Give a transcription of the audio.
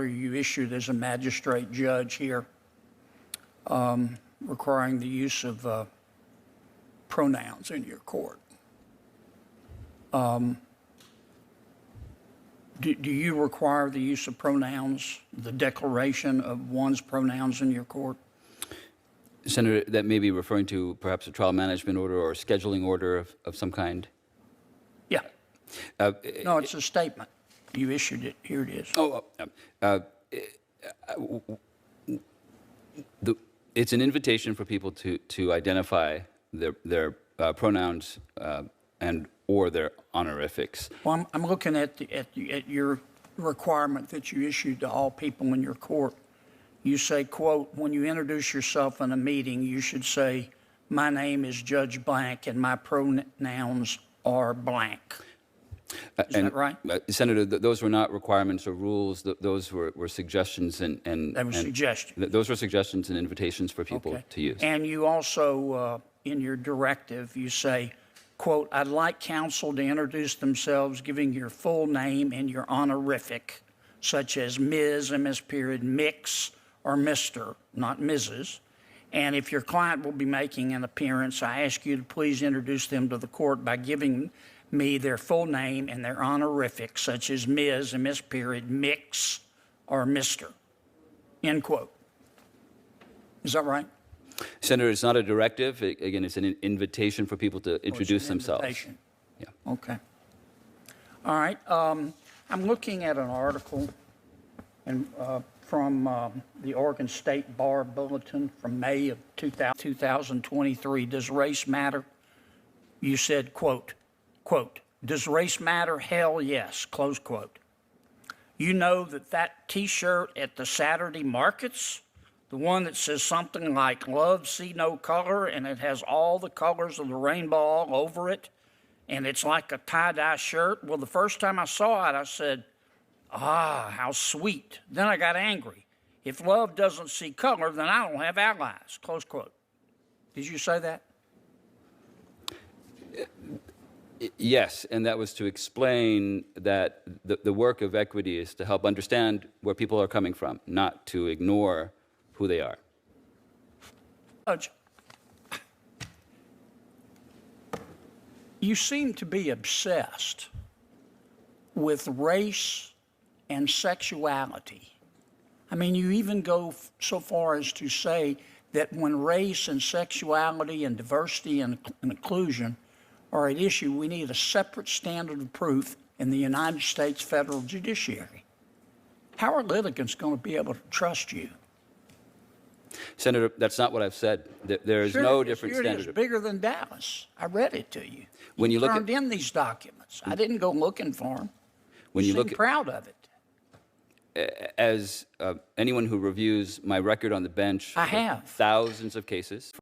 order you issued as a magistrate judge here, requiring the use of pronouns in your court. Do you require the use of pronouns, the declaration of one's pronouns in your court? Senator, that may be referring to perhaps a trial management order or a scheduling order of some kind? Yeah. No, it's a statement. You issued it. Here it is. It's an invitation for people to identify their pronouns and or their honorifics. Well, I'm looking at your requirement that you issued to all people in your court. You say, quote, when you introduce yourself in a meeting, you should say, my name is Judge Blank and my pronouns are blank. Is that right? Senator, those were not requirements or rules. Those were suggestions and that was suggestions. Those were suggestions and invitations for people to use. And you also, in your directive, you say, quote, I'd like counsel to introduce themselves, giving your full name and your honorific, such as Ms., MS period, Mix, or Mr., not Mrs. And if your client will be making an appearance, I ask you to please introduce them to the court by giving me their full name and their honorific, such as Ms., MS period, Mix, or Mr. End quote. Is that right? Senator, it's not a directive. Again, it's an invitation for people to introduce themselves. Invitation. Yeah. Okay. All right. I'm looking at an article from the Oregon State Bar Bulletin from May of 2023. Does race matter? You said, quote, does race matter? Hell yes, close quote. You know that T-shirt at the Saturday markets, the one that says something like love, see no color, and it has all the colors of the rainbow all over it, and it's like a tie-dye shirt. Well, the first time I saw it, I said, how sweet. Then I got angry. If love doesn't see color, then I don't have allies, close quote. Did you say that? Yes, and that was to explain that the work of equity is to help understand where people are coming from, not to ignore who they are. Judge, you seem to be obsessed with race and sexuality. I mean, you even go so far as to say that when race and sexuality and diversity and inclusion are at issue, we need a separate standard of proof in the United States federal judiciary. How are litigants going to be able to trust you? Senator, that's not what I've said. There is no different standard. It's bigger than Dallas. I read it to you. When you look turned in these documents. I didn't go looking for them. When you look proud of it. As anyone who reviews my record on the bench, I have thousands of cases.